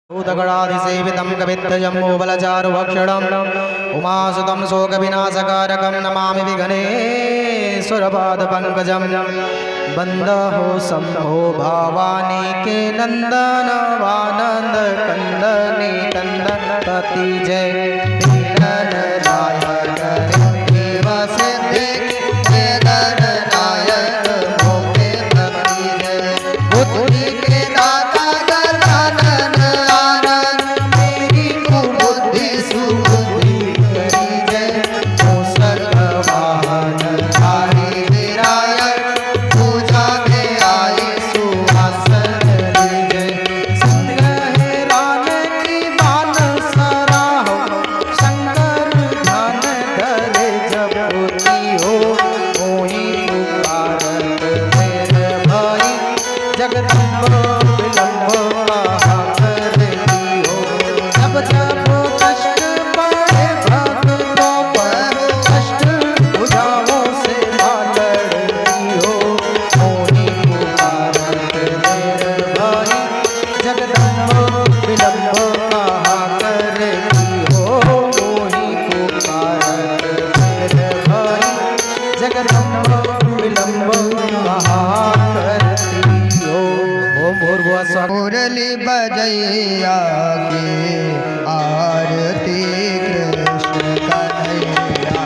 भूतगणाधिसेवितं कवित्तजम्बूफलचारुभक्षणम् उमासुतं शोकविनाशकारकं नमामि विघ्नेश्वरपादपङ्कजं बन्धो शम्भो भवानीके नन्दन वानन्द कन्दने कन्दनपति जय मुरली बजैया की आरती कृष्ण कन्हैया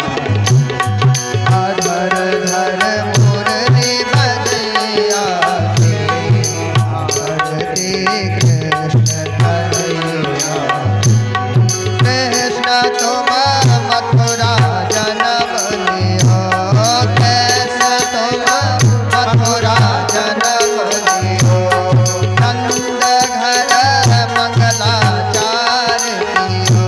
धर धर मुरली बजैया की आरती कृष्ण कन्हैया कृष्ण तुम मथुरा जन्म लियो कृष्ण तुम मथुरा जन्म लियो नंद घर मंगलाचार कियो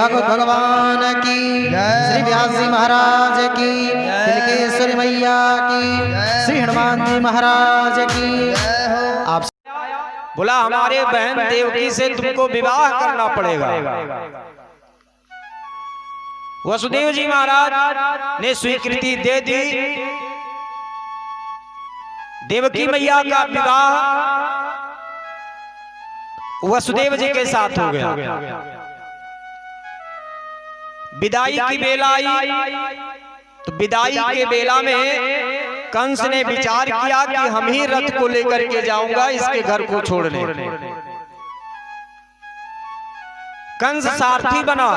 भागवत भगवान की, श्री व्यास जी महाराज की, तिलकेश्वरी मैया की, श्री हनुमान जी महाराज की। आप बोला हमारे बहन देवकी से तुमको विवाह करना पड़ेगा। वसुदेव जी महाराज ने स्वीकृति दे दी। देवकी मैया का विवाह वसुदेव जी के साथ हो गया। विदाई की बेला आई तो विदाई के बेला में कंस ने विचार किया कि हम ही रथ को लेकर के जाऊंगा इसके घर को छोड़ने। कंस सारथी बना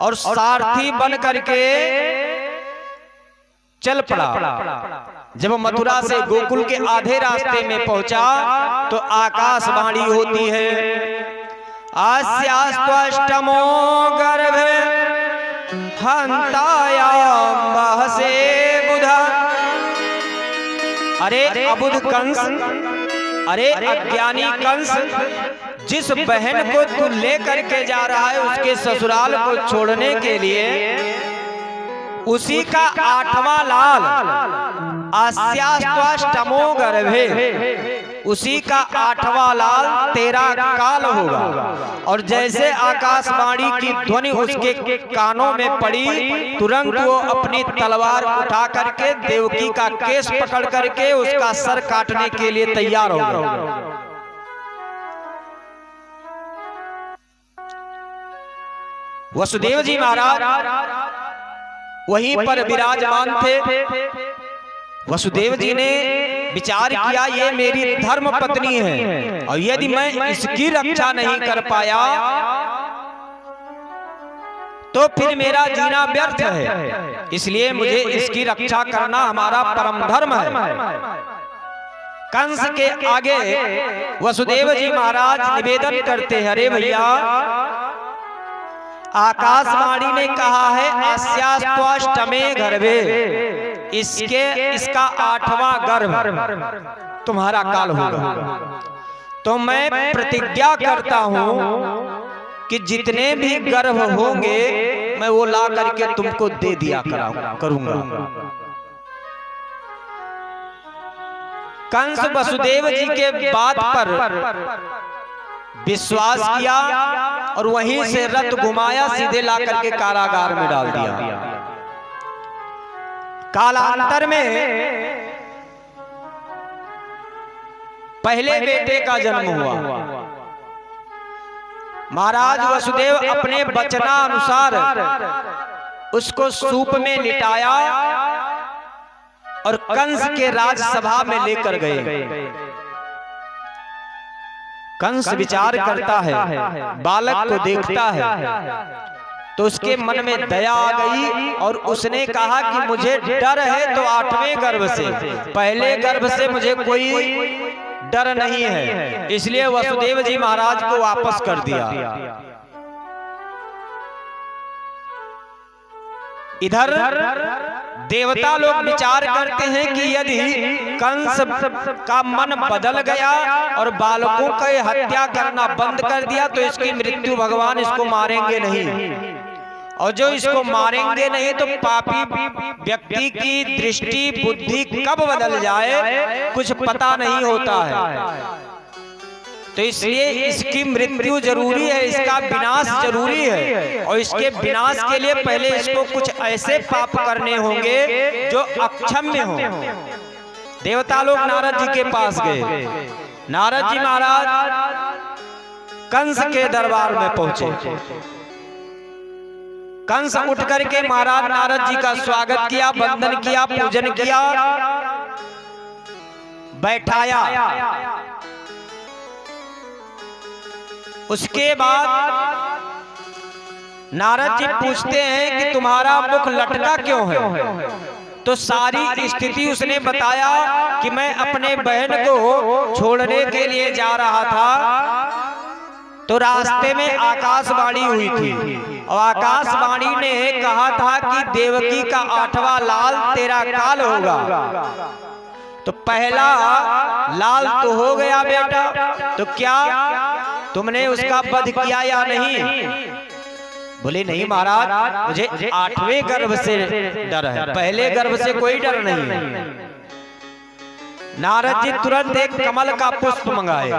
और सारथी बन करके चल पड़ा। जब मथुरा से गोकुल के आधे रास्ते में पहुंचा तो आकाशवाणी होती है, अस्यास्त्वष्टमो गर्भे हंतायाम महसे बुधा। अरे अबुध कंस, अरे अज्ञानी कंस, जिस बहन को तू लेकर के जा रहा है उसके ससुराल को छोड़ने के लिए उसी का 8वां लाल अस्यास्त्वष्टमो गर्भे, उसी का 8वां लाल तेरा काल होगा। और जैसे आकाशवाणी की ध्वनि उसके कानों में पड़ी तुरंत वो अपनी तलवार उठा करके देवकी का केस पकड़ करके उसका सर काटने के लिए तैयार हो गया। वसुदेव जी महाराज वहीं पर विराजमान थे। वसुदेव जी ने विचार किया ये मेरी धर्म पत्नी है और यदि मैं इसकी रक्षा नहीं कर पाया तो फिर मेरा जीना व्यर्थ है, इसलिए मुझे इसकी रक्षा करना हमारा परम धर्म है। कंस के आगे वसुदेव जी महाराज निवेदन करते हैं, अरे भैया आकाशवाणी ने कहा है अस्यास्त्वष्टमे गर्भे, इसका 8वां गर्भ तुम्हारा काल होगा। तो मैं प्रतिज्ञा करता हूं कि जितने भी गर्भ होंगे मैं वो ला करके तुमको दे दिया करूंगा। कंस वसुदेव जी के बात पर विश्वास किया और वहीं से रथ घुमाया, सीधे ला करके कारागार में डाल दिया। कालांतर में पहले बेटे का जन्म हुआ। महाराज वसुदेव अपने वचनानुसार उसको सूप में लिटाया और कंस के राजसभा में लेकर गए। कंस विचार करता है, बालक को देखता है तो उसके मन में दया आ गई और उसने कहा कि मुझे डर है तो 8वें गर्भ से, पहले गर्भ से मुझे कोई डर नहीं है, इसलिए वसुदेव जी महाराज को वापस कर दिया। इधर देवता लोग विचार करते हैं कि यदि कंस का मन बदल गया और बालकों की हत्या करना बंद कर दिया तो इसकी मृत्यु भगवान इसको मारेंगे नहीं, और जो इसको मारेंगे नहीं तो पापी व्यक्ति की दृष्टि बुद्धि कब बदल जाए कुछ पता नहीं होता है। तो इसलिए इसकी मृत्यु जरूरी है, इसका विनाश जरूरी है, और इसके विनाश के लिए पहले इसको कुछ ऐसे पाप करने होंगे जो अक्षम्य हो। देवता लोग नारद जी के पास गए। नारद जी महाराज कंस के दरबार में पहुंचे। कंस उठ करके महाराज नारद जी का स्वागत किया, वंदन किया, पूजन किया, बैठाया। उसके बाद नारद जी पूछते हैं कि तुम्हारा मुख लटका क्यों है? तो सारी स्थिति उसने बताया कि मैं अपने बहन को छोड़ने के लिए जा रहा था तो रास्ते में आकाशवाणी हुई थी और आकाशवाणी ने कहा था कि देवकी का 8वां लाल तेरा काल होगा। तो पहला लाल तो हो गया बेटा, तो क्या तुमने उसका वध किया या नहीं? बोले नहीं महाराज, मुझे 8वें गर्भ से डर है, पहले गर्भ से कोई डर नहीं है। नारद जी तुरंत एक कमल का पुष्प मंगाए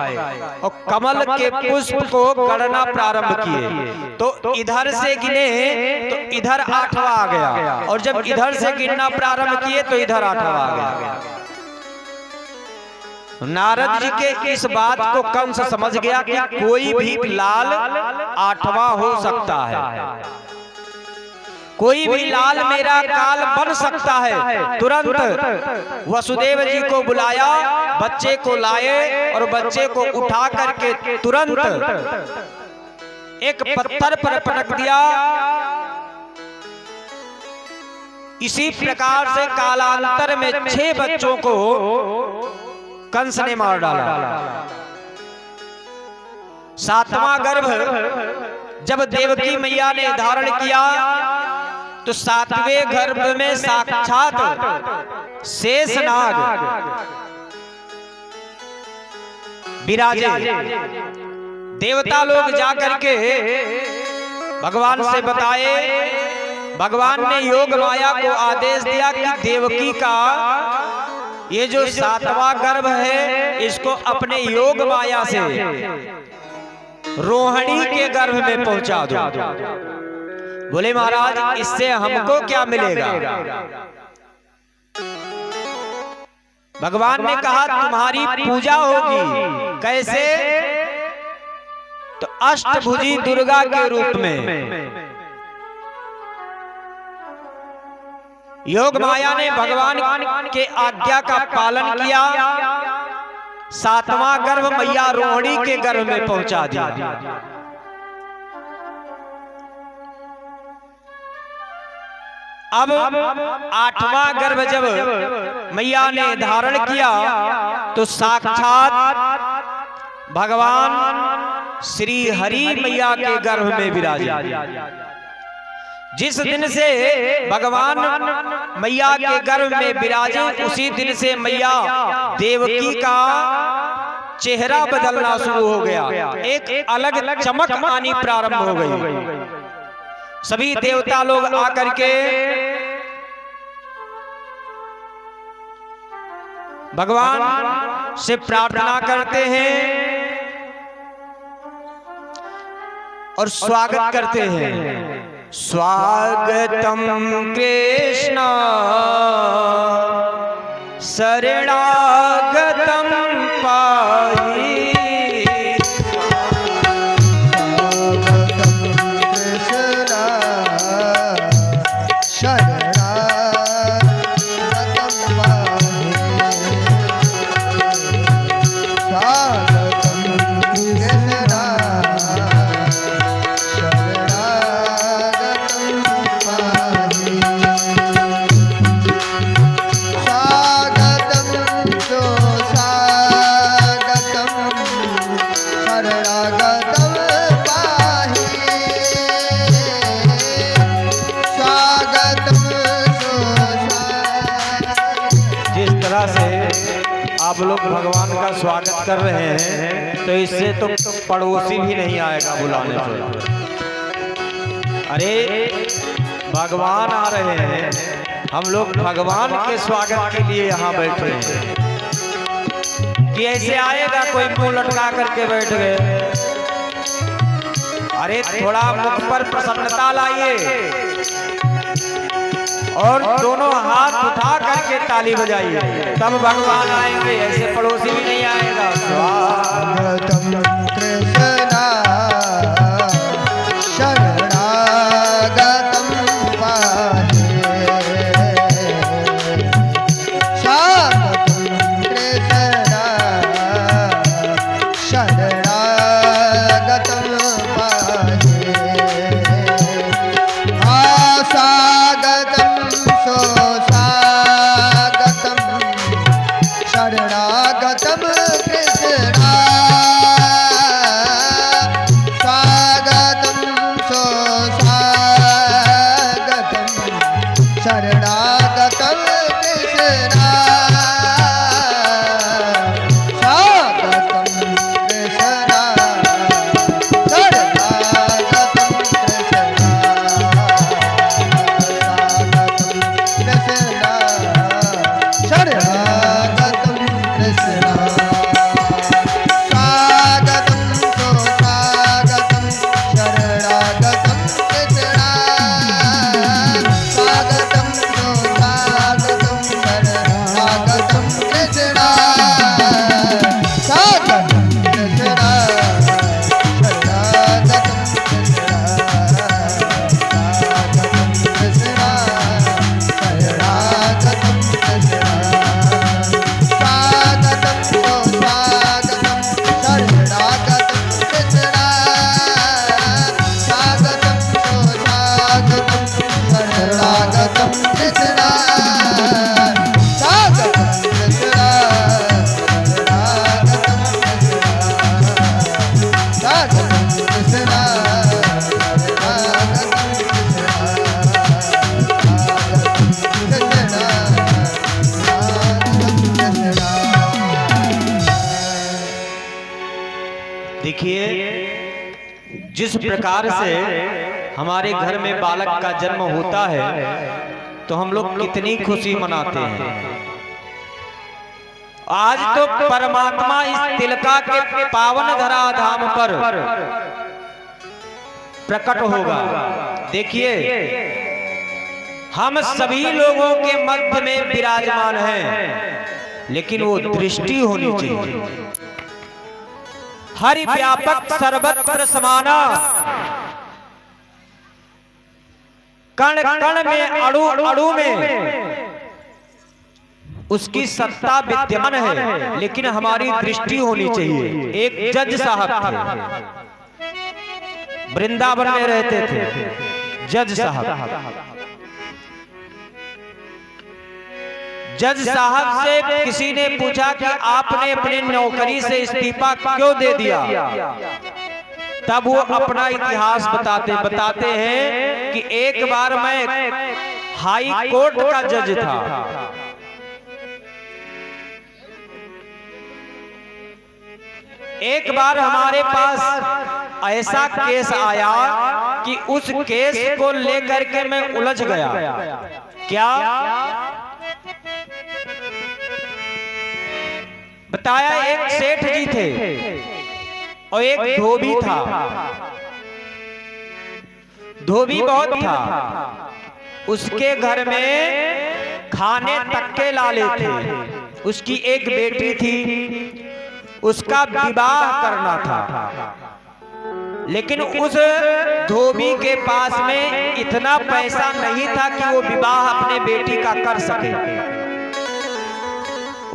और कमल के पुष्प को गणना प्रारंभ किए। तो इधर से गिने तो इधर 8वां आ गया, और जब इधर से गिनना प्रारंभ किए तो इधर 8वां आ गया। नारद जी के इस बात को कंस समझ गया कि कोई भी लाल 8वां हो सकता है, कोई भी लाल मेरा काल बन सकता है। तुरंत वसुदेव जी को बुलाया, बच्चे को लाए और बच्चे को उठा करके तुरंत एक पत्थर पर पटक दिया। इसी प्रकार से कालांतर में 6 बच्चों को कंस ने मार डाला। 7वां गर्भ जब देवकी मैया ने धारण किया तो 7वें गर्भ में साक्षात शेषनाग विराजे। देवता लोग जाकर के भगवान से बताए, भगवान ने योग माया को आदेश दिया कि देवकी का ये जो 7वां गर्भ है इसको अपने योग माया से रोहिणी के गर्भ में पहुंचा दो। बोले महाराज इससे हमको क्या मिलेगा? भगवान ने कहा तुम्हारी पूजा होगी। कैसे? तो अष्टभुजी दुर्गा के रूप में। योग माया ने भगवान के आज्ञा का पालन किया, 7वां गर्भ मैया रोहिणी के गर्भ में पहुंचा दिया। अब 8वां गर्भ जब मैया ने धारण किया तो साक्षात भगवान श्री हरि मैया के गर्भ में विराजे। जिस दिन से भगवान मैया के गर्भ में विराजे उसी दिन से मैया देवकी का चेहरा बदलना शुरू हो गया, एक अलग चमक आनी प्रारंभ हो गई। सभी देवता लोग आकर के भगवान से प्रार्थना करते हैं और स्वागत करते हैं। स्वागतम कृष्ण शरणागतम पाहि। आप लोग भगवान का स्वागत कर रहे हैं तो इससे तो पड़ोसी भी नहीं आएगा बुलाने से। अरे भगवान आ रहे हैं, हम लोग भगवान के स्वागत के लिए यहाँ बैठे हैं कि ऐसे आएगा कोई मुंह लटका करके बैठ गए। अरे थोड़ा मुख पर प्रसन्नता लाइए और दोनों हाथ उठा करके ताली बजाइए, तब भगवान आएंगे, ऐसे पड़ोसी भी नहीं आएगा। स्वागतम कृष्णा शरणागतम पाहि। स्वागतम कृष्णा शरणागतम पाहि। स्वागतम शरणागतम कृष्णा स्वागतम स्वागतम शरणागतम कृष्णा स्वागतम कृष्णा। देखिए, जिस प्रकार से हमारे घर में बालक का जन्म होता है तो हम लोग कितनी खुशी मनाते हैं। आज तो परमात्मा इस तिलका के पावन धरा धाम पर प्रकट होगा। देखिए, हम सभी लोगों के मध्य में विराजमान हैं, लेकिन वो दृष्टि होनी चाहिए। हरि व्यापक सर्वत्र समाना, कण कण में अणु अणु में उसकी सत्ता विद्यमान है, लेकिन हमारी दृष्टि होनी चाहिए। एक जज साहब थे, वृंदावन में रहते थे। जज साहब से किसी ने पूछा कि आपने अपनी नौकरी से इस्तीफा क्यों दे दिया। तब वो अपना इतिहास बताते हैं कि एक बार मैं हाई कोर्ट का जज था। एक बार हमारे पास ऐसा केस आया कि उस केस को लेकर के मैं उलझ गया। क्या बताया, एक सेठ जी थे और एक धोबी था। धोबी बहुत था, उसके घर में खाने तक के लाले थे। उसकी एक बेटी थी, उसका विवाह करना था, लेकिन उस धोबी के पास में इतना पैसा नहीं था कि वो विवाह अपने बेटी का कर सके।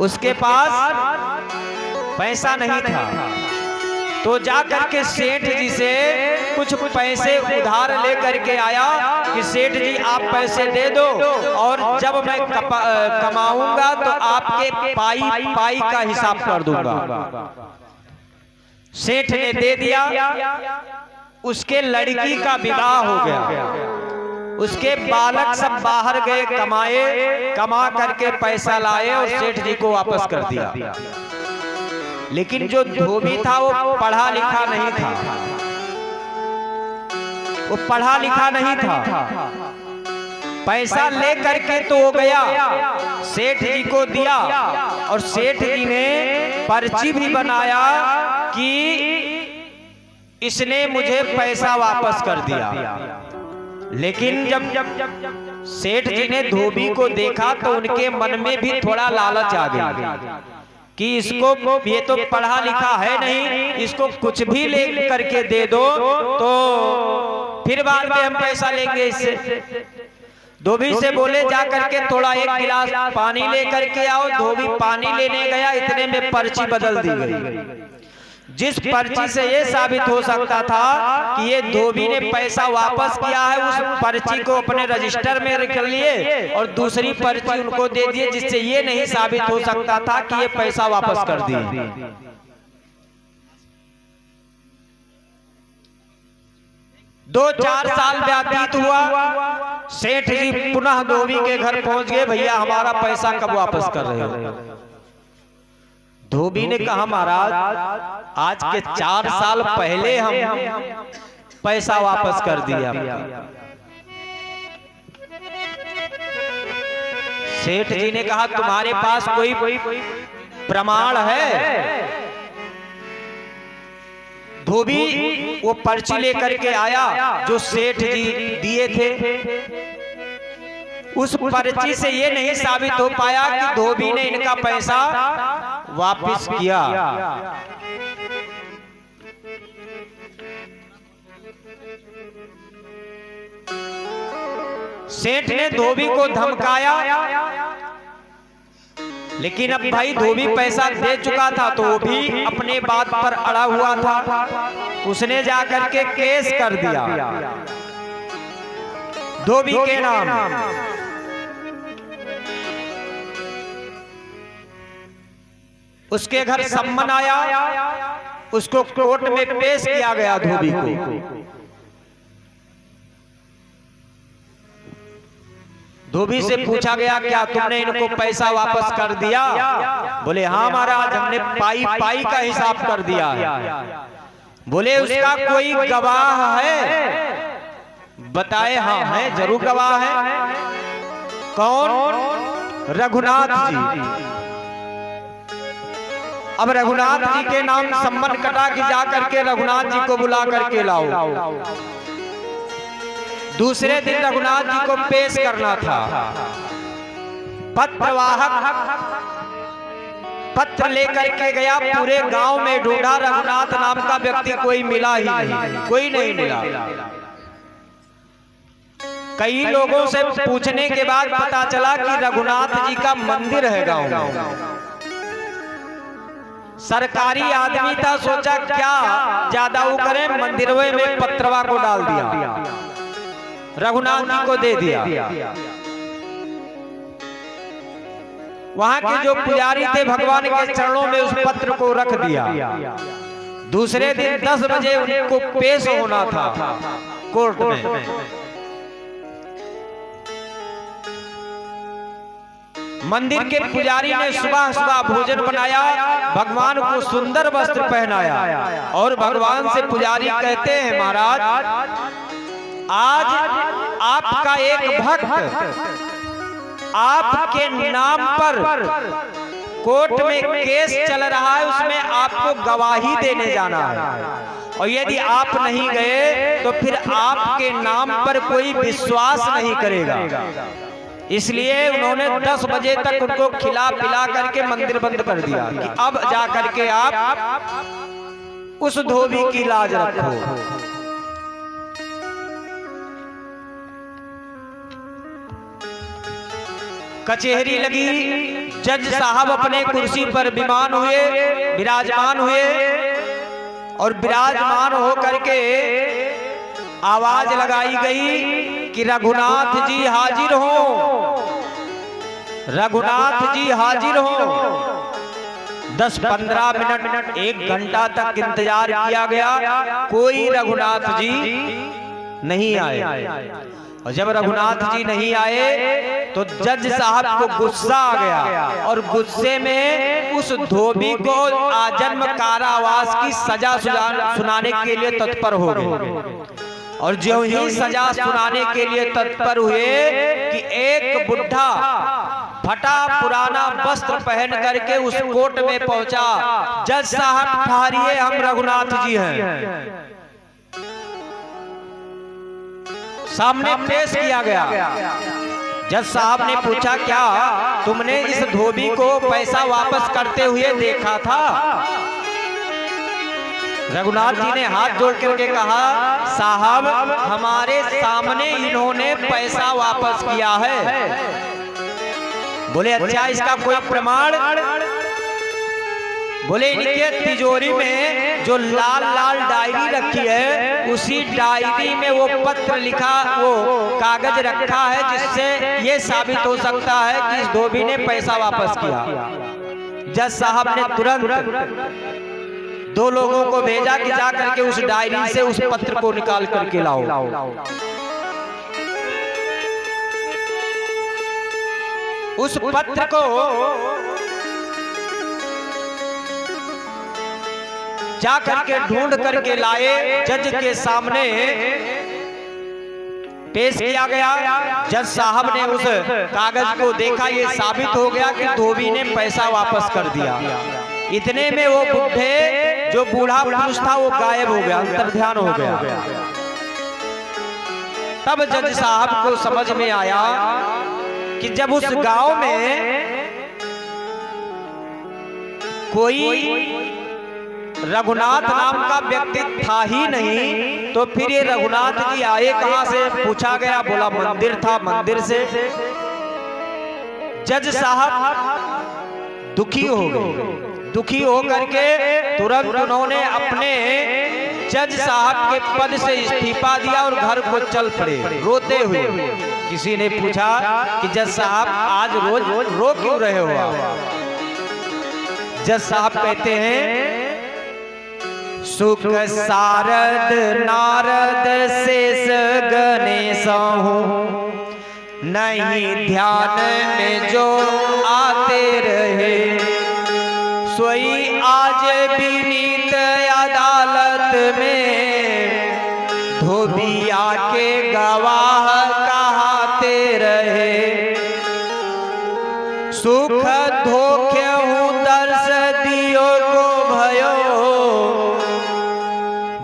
उसके पास पैसा नहीं था, तो जाकर के सेठ जी से कुछ पैसे उधार लेकर के आया कि सेठ जी आप पैसे दे दो और जब मैं कमाऊंगा तो आपके पाई का हिसाब कर दूंगा। सेठ ने दे दिया। उसके लड़की का विवाह हो गया। उसके बालक सब बाहर गए कमाए, कमा करके पैसा लाए और सेठ जी को वापस कर दिया। लेकिन जो धोबी था वो पढ़ा लिखा नहीं था। वो पढ़ा लिखा नहीं था। पैसा ले करके तो हो गया, सेठ जी को दिया और सेठ जी ने पर्ची भी बनाया कि इसने मुझे पैसा वापस कर दिया। लेकिन जब सेठ जी ने धोबी को देखा तो उनके मन में भी थोड़ा लालच आ गया कि इसको, ये तो पढ़ा लिखा है नहीं, इसको कुछ भी ले करके दे दो तो फिर बाद में हम पैसा लेंगे इससे। धोबी से बोले जा करके थोड़ा एक गिलास पानी ले करके आओ। धोबी पानी लेने गया, इतने में पर्ची बदल दी गई। जिस पर्ची से ये साबित हो सकता था कि ये धोबी ने पैसा वापस किया है, उस पर्ची को अपने रजिस्टर में रख लिए और दूसरी पर्ची उनको दे दिए, जिससे ये नहीं साबित हो सकता था कि ये पैसा वापस कर दिए। 2-4 साल व्यतीत हुआ। सेठ जी पुनः धोबी के घर पहुंच गए, भैया हमारा पैसा कब वापस कर रहे हो। धोबी ने कहा, महाराज आज के 4 साल पहले हम पैसा वापस कर दिया। सेठ जी ने कहा, तुम्हारे पास कोई प्रमाण है? धोबी वो पर्ची लेकर के आया जो सेठ जी दिए थे। उस पर्ची से ये नहीं साबित हो पाया कि धोबी ने इनका पैसा वापस किया। सेठ ने धोबी को धमकाया, लेकिन अब भाई धोबी पैसा दे चुका था तो वो भी अपने बात पर अड़ा हुआ था। उसने जाकर के केस कर दिया धोबी के नाम। उसके घर सम्मन आया, उसको कोर्ट में पेश किया गया धोबी को। धोबी से पूछा गया, क्या तुमने इनको पैसा वापस कर दिया? बोले हाँ महाराज, हमने पाई का हिसाब कर दिया है। बोले उसका कोई गवाह है? बताए हाँ है, जरूर गवाह है। कौन? रघुनाथ जी। अब रघुनाथ जी के नाम संबंध कटा कि जा करके रघुनाथ जी को बुला करके लाओ। दूसरे दिन रघुनाथ जी को पेश करना था। पत्रवाहक पत्र लेकर के गया, पूरे गांव में ढूंढा, रघुनाथ नाम का व्यक्ति कोई मिला ही नहीं, कोई नहीं मिला। कई लोगों से पूछने के बाद पता चला कि रघुनाथ जी का मंदिर है गांव में। सरकारी आदमी था, सोचा क्या ज्यादा वो करे, मंदिरवे में पत्रवा को डाल दिया, रघुनाथ जी को दे दिया। वहां के जो पुजारी थे भगवान के चरणों में उस पत्र को रख दिया। दूसरे दिन 10 बजे उनको पेश होना था कोर्ट में। मंदिर के पुजारी ने सुबह सुबह भोजन बनाया, भगवान को सुंदर वस्त्र पहनाया और भगवान से पुजारी कहते हैं, महाराज आज आपका एक भक्त आपके नाम पर कोर्ट में केस चल रहा है, उसमें आपको गवाही देने जाना है और यदि आप नहीं गए तो फिर आपके नाम पर कोई विश्वास नहीं करेगा। इसलिए उन्होंने 10 बजे तक उनको खिला पिला करके मंदिर बंद कर दिया कि अब जा करके आप उस धोबी की लाज रखो। कचहरी लगी, जज साहब अपने कुर्सी पर विराजमान हुए और विराजमान हो करके आवाज लगाई गई कि रघुनाथ जी हाजिर हो, रघुनाथ जी हाजिर हो। 10-15 मिनट 1 घंटा तक इंतजार किया गया, कोई रघुनाथ जी नहीं आए। और जब रघुनाथ जी नहीं आए तो जज साहब को गुस्सा आ गया और गुस्से में उस धोबी को आजन्म कारावास की सजा सुनाने के लिए तत्पर हो गए। और जो ही सजा सुनाने के लिए तत्पर हुए कि एक बुढ़ा फटा पुराना वस्त्र पहन करके उस कोर्ट में पहुंचा। जज साहब ठहरिए, हम रघुनाथ जी हैं। सामने पेश किया गया। जज साहब ने पूछा, क्या तुमने इस धोबी को पैसा वापस करते हुए देखा था? रघुनाथ जी ने हाथ जोड़ करके कहा, साहब हमारे सामने इन्होंने पैसा वापस किया है। बोले अच्छा, इसका कोई प्रमाण? बोले इनके तिजोरी में जो लाल लाल डायरी रखी है, उसी डायरी में वो पत्र लिखा, वो कागज रखा है जिससे ये साबित हो सकता है कि इस धोबी ने पैसा वापस किया। जज साहब ने तुरंत 2 लोगों को भेजा कि जा करके उस डायरी से उस पत्र को निकाल करके लाओ। उस पत्र को जा करके ढूंढ करके लाए, जज के सामने पेश किया गया। जज साहब ने उस कागज को देखा, ये साबित हो गया कि धोबी ने पैसा वापस कर दिया। इतने में वो बुढ़े, जो बूढ़ा पुरुष था, वो गायब हो गया, अंतर्ध्यान हो गया। तब जज साहब को समझ में आया कि जब उस गांव में कोई रघुनाथ नाम का व्यक्ति था ही नहीं, तो फिर ये रघुनाथ जी आए कहां से? पूछा गया, बोला मंदिर था, मंदिर से। जज साहब दुखी हो गए। दुखी होकर के तुरंत उन्होंने अपने जज साहब के पद से इस्तीफा दिया और घर को चल पड़े रोते हुए। किसी ने पूछा कि जज साहब आज रोज रो क्यों रहे हो आप? जज साहब कहते हैं, सुख सारद नारद शेष गणेश हूँ, नहीं ध्यान में जो आते रहे, सोई आज विनीत अदालत में धोबिया के गवाह कहाते रहे। सुख धोखे हूँ दर्श दियो को भयो,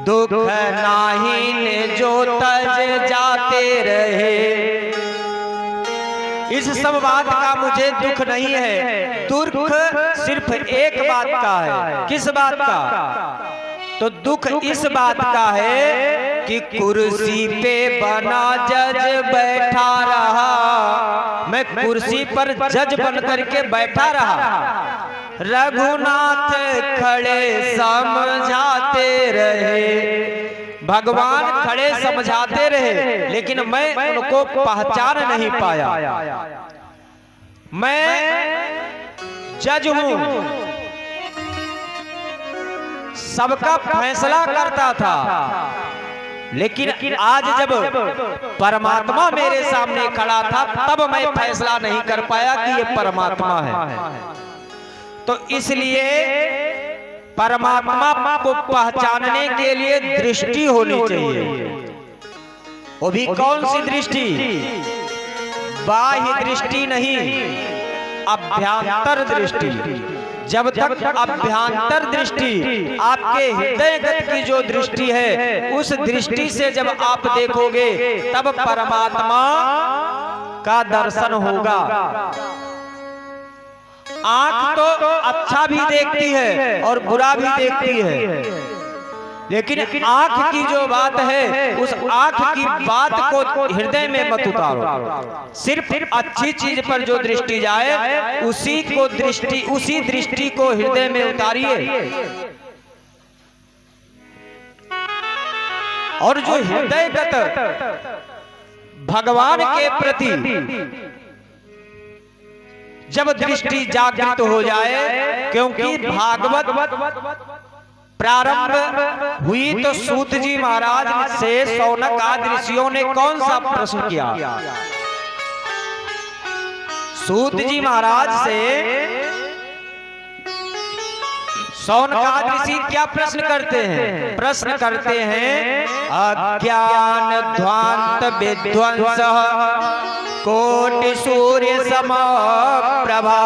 दुख नाही ने जो तज जाते रहे। इस सब बात का मुझे दुख नहीं है, दुख सिर्फ एक बात का है। किस बात का? तो दुख इस बात का है कि कुर्सी पे बना जज बैठा रहा, मैं कुर्सी पर जज बन करके बैठा रहा, रघुनाथ खड़े समझाते रहे। भगवान खड़े समझाते रहे, लेकिन मैं उनको पहचान नहीं पाया। मैं जज हूं, सबका फैसला करता था, लेकिन आज जब परमात्मा मेरे सामने खड़ा था तब मैं फैसला नहीं कर पाया कि ये परमात्मा है। तो इसलिए परमात्मा को पहचानने के लिए दृष्टि होनी चाहिए। वो भी कौन सी दृष्टि? बाह्य दृष्टि नहीं, अभ्यांतर दृष्टि। जब तक अभ्यांतर दृष्टि आपके हृदयगत की जो दृष्टि है, उस दृष्टि से जब आप देखोगे तब परमात्मा का दर्शन होगा। आंख तो अच्छा भी देखती है और बुरा भी देखती है, लेकिन आंख की जो बात है, उस आंख की बात को हृदय में मत उतारो। सिर्फ अच्छी चीज पर जो दृष्टि जाए उसी दृष्टि को हृदय में उतारिए। और जो हृदयगत भगवान के प्रति जब दृष्टि जागृत हो जाए, क्योंकि भागवत प्रारंभ हुई तो सूत जी महाराज से शौनक आदि ऋषियों ने कौन सा प्रश्न किया? सूत जी महाराज से शौनक आदि ऋषि क्या प्रश्न करते हैं? प्रश्न करते हैं, अज्ञान ध्वांत विध्वंस कोटि सूर्य सम प्रभा,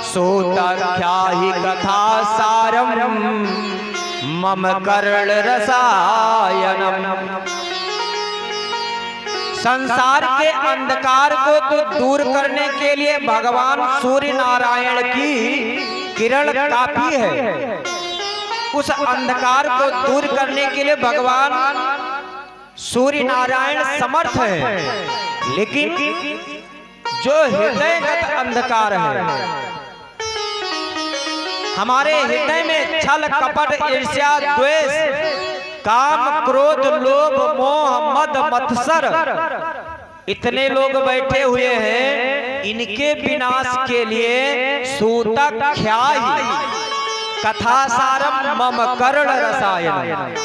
सोतख्याहि कथा सारम मम कर्ण रसायनम। संसार के अंधकार को तो दूर करने के लिए भगवान सूर्य नारायण की किरण काफी है। उस अंधकार को दूर करने के लिए भगवान सूर्य नारायण समर्थ है, लेकिन जो हृदयगत अंधकार है, हमारे हृदय में छल कपट ईर्ष्या द्वेष काम क्रोध लोभ मोह मद मत्सर इतने लोग बैठे हुए हैं, इनके विनाश के लिए सूतख्याहि कथा सारम मम कर्ण रसायन,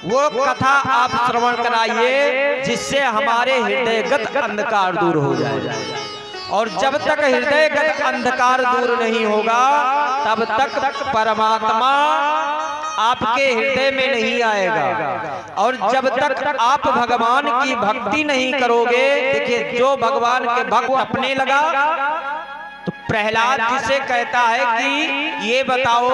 वो कथा आप श्रवण कराइए जिससे हमारे हृदयगत अंधकार दूर हो जाए। और जब तक हृदयगत अंधकार दूर नहीं होगा तब तक परमात्मा आपके हृदय में नहीं आएगा। और जब तक आप भगवान की भक्ति नहीं करोगे, देखिए जो भगवान के भक्त अपने लगा, तो प्रहलाद जिसे कहता है कि ये बताओ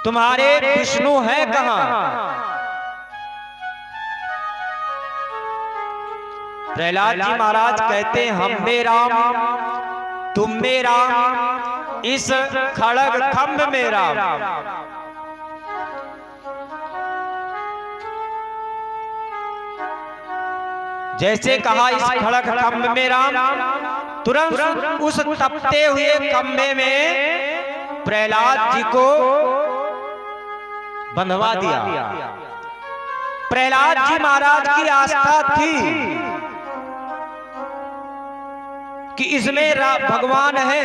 तुम्हारे विष्णु है कहां? प्रहलाद जी महाराज कहते हैं, हम में राम तुम में राम इस खड़ग खंभ में राम। जैसे कहा इस खड़ग खंभ में राम, तुरंत उस तपते हुए खंभे में प्रहलाद जी को बंधवा दिया। प्रहलाद जी महाराज की आस्था थी कि इसमें भगवान है,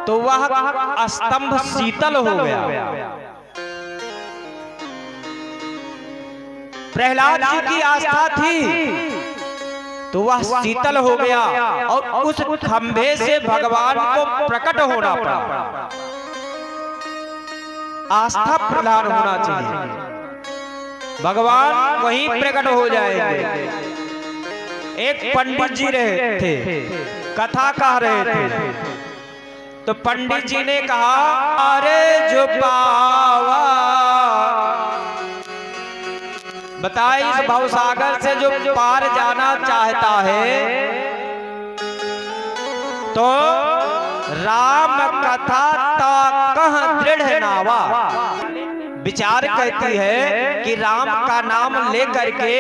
तो वह स्तंभ शीतल हो गया। प्रहलाद जी की आस्था थी तो वह शीतल हो गया और उस खंभे से भगवान को प्रकट होना पड़ा। आस्था प्रधान होना चाहिए, भगवान वहीं प्रकट हो जाएंगे। एक पंडित जी रहे थे, कथा कह रहे थे, तो पंडित जी ने कहा, अरे जो पावा, बताए इस भवसागर से जो पार जाना चाहता है तो राम कथा ता कह दृढ़ नावा। विचार कहती है कि राम का नाम लेकर के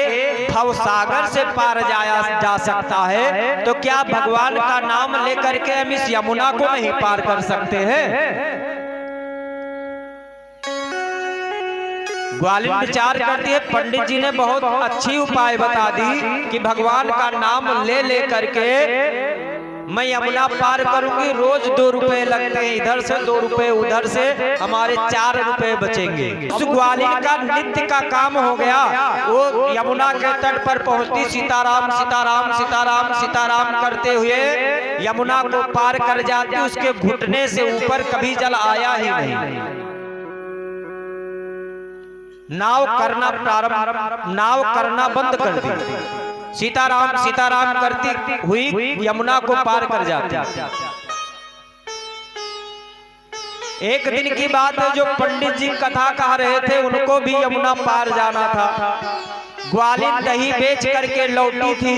भवसागर से पार जाया जा सकता है, तो क्या भगवान का नाम लेकर के हम इस यमुना को नहीं पार कर सकते हैं? ग्वालिन विचार करती है, पंडित जी ने बहुत अच्छी उपाय बता दी कि भगवान का नाम ले करके मैं यमुना पार करूंगी। रोज 2 रुपए लगते हैं, इधर से 2 रुपए उधर से, हमारे 4 रुपए बचेंगे। उस ग्वालिन का नित्य का काम हो गया। वो यमुना के तट पर पहुंचती, सीताराम सीताराम सीताराम सीताराम करते हुए यमुना को पार कर जाती। उसके घुटने से ऊपर कभी जल आया ही नहीं। नाव करना बंद कर दी। सीताराम सीताराम करती हुई यमुना को पार कर जाती। एक दिन की बात है, जो पंडित जी कथा कह रहे थे उनको भी यमुना पार जाना था। ग्वालिन दही बेच करके लौटी थी।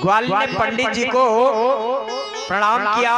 ग्वालिन ने पंडित जी को प्रणाम किया।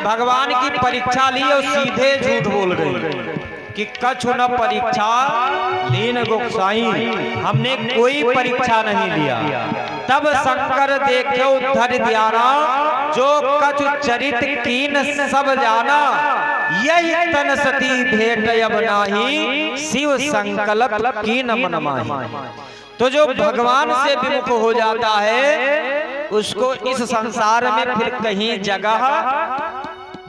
भगवान की परीक्षा ली और सीधे झूठ बोल गई कि कछु न परीक्षा लीन गोसाई, हमने कोई परीक्षा नहीं लिया। तब शंकर देखो धर दियाना, जो कछु चरित कीन सब जाना। यही तन सती भेट अब नाही, शिव संकल्प कीन मन माही। तो जो भगवान से विमुख हो जाता है उसको इस संसार में फिर कहीं जगह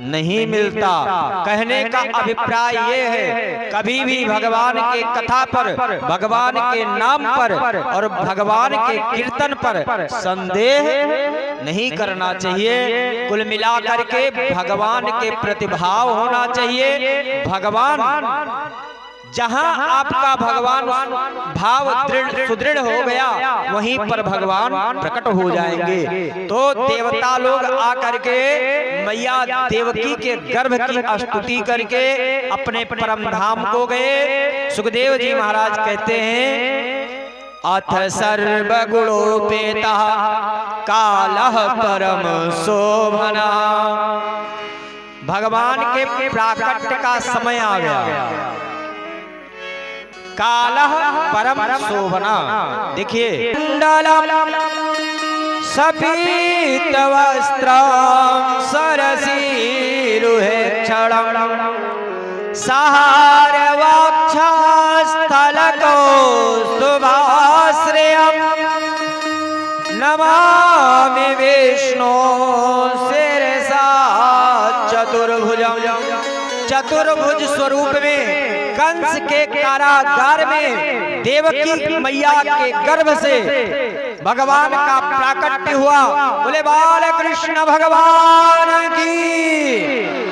नहीं मिलता। कहने का अभिप्राय ये है, कभी भी भगवान के कथा पर, भगवान के नाम पर और भगवान के कीर्तन पर संदेह नहीं करना चाहिए। कुल मिलाकर के भगवान के प्रतिभाव होना चाहिए। भगवान जहां आपका भगवान भाव सुदृढ़ हो गया, वहीं पर भगवान प्रकट हो जाएंगे। तो देवता लोग आकर के मैया देवकी के गर्भ की स्तुति करके अपने परम धाम को गए। सुखदेव जी महाराज कहते हैं, अथ सर्वगुणोपेता कालः परम शोभना। भगवान के प्राकट्य का समय आ गया। कालः परम शोभना। देखिए, कुंडलम सपीत वस्त्रम सरसीरुहे क्षणम सहार वक्षस्थलको शुभाश्रयम् नमामि विष्णु शिरसा चतुर्भुजम्। चतुर्भुज स्वरूप में कंस के कारागार में देवकी मैया के गर्भ से भगवान का प्राकट्य हुआ। बोले बाल कृष्ण भगवान की,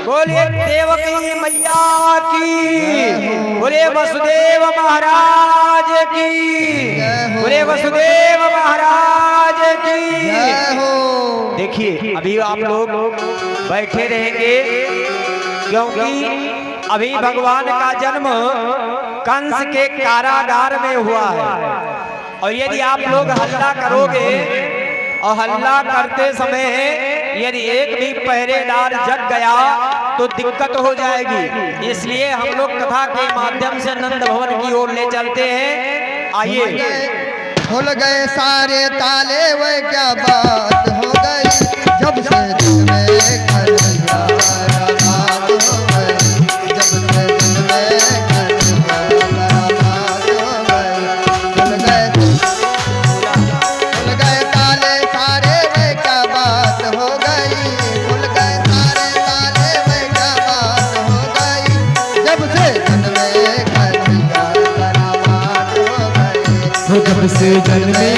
बोले देवकी मैया की, बोले वसुदेव महाराज की, बोले वसुदेव महाराज की। देखिए, अभी आप लोग बैठे रहेंगे क्योंकि अभी भगवान का जन्म कंस के कारागार में हुआ है। और यदि आप लोग हल्ला करोगे और हल्ला करते समय यदि एक भी पहरेदार जग गया तो दिक्कत हो जाएगी। इसलिए हम लोग कथा के माध्यम से नंद भवन की ओर ले चलते हैं। आइए। खुल गए सारे ताले, वह क्या बात हो गई, जब से दिल में कन्हैया बराबाद हो गई, जब से दिल में कन्हैया बराबाद हो गई। खुल गए ताले सारे, वह क्या बात हो गई, खुल गए सारे ताले, वह क्या बात हो गई, जब से दिल में कन्हैया बराबाद हो गई, जब से जन्मे